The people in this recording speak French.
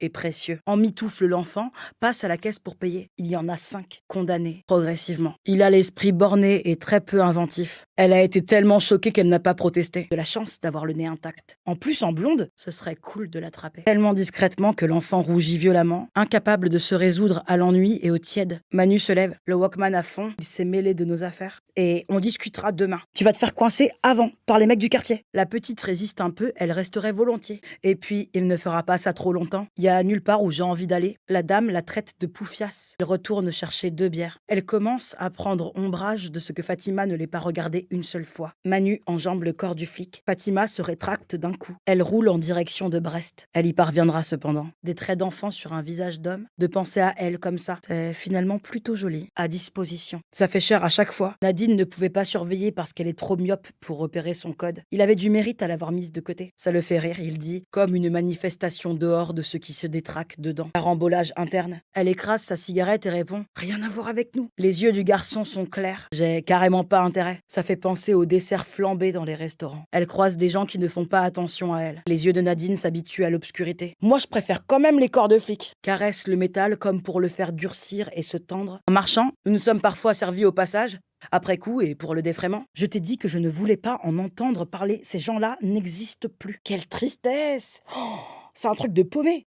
et précieux. Emmitoufle l'enfant, passe à la caisse pour payer. Il y en a 5 condamnés, progressivement. Il a l'esprit borné et très peu inventif. Elle a été tellement choquée qu'elle n'a pas protesté. De la chance d'avoir le nez intact. En plus, en blonde, ce serait cool de l'attraper. Tellement discrètement que l'enfant rougit violemment, incapable de se résoudre à l'ennui et au tiède. Manu se lève, le Walkman à fond, il s'est mêlé de nos affaires. Et on discutera demain. Tu vas te faire coincer avant, par les mecs du quartier. La petite résiste un peu, elle resterait volontiers. Et puis, il ne fera pas ça trop longtemps. Il y a nulle part où j'ai envie d'aller. La dame la traite de poufiasse. Elle retourne chercher 2 bières. Elle commence à prendre ombrage de ce que Fatima ne l'ait pas regardé une seule fois. Manu enjambe le corps du flic. Fatima se rétracte d'un coup. Elle roule en direction de Brest. Elle y parviendra cependant. Des traits d'enfant sur un visage d'homme. De penser à elle comme ça. C'est finalement plutôt joli. À disposition. Ça fait cher à chaque fois. Nadine ne pouvait pas surveiller parce qu'elle est trop myope pour repérer son code. Il avait du mérite à l'avoir mise de côté. Ça le fait rire, il dit, comme une manifestation dehors de ceux qui se détraquent dedans. Carambolage interne. Elle écrase sa cigarette et répond « Rien à voir avec nous ». Les yeux du garçon sont clairs. J'ai carrément pas intérêt. Ça fait penser aux desserts flambés dans les restaurants. Elle croise des gens qui ne font pas attention à elle. Les yeux de Nadine s'habituent à l'obscurité. Moi, je préfère quand même les corps de flic. Caresse le métal comme pour le faire durcir et se tendre. En marchant, nous nous sommes parfois servis au passage. Après coup, et pour le défraiement, je t'ai dit que je ne voulais pas en entendre parler. Ces gens-là n'existent plus. Quelle tristesse! Oh, c'est un truc de paumé.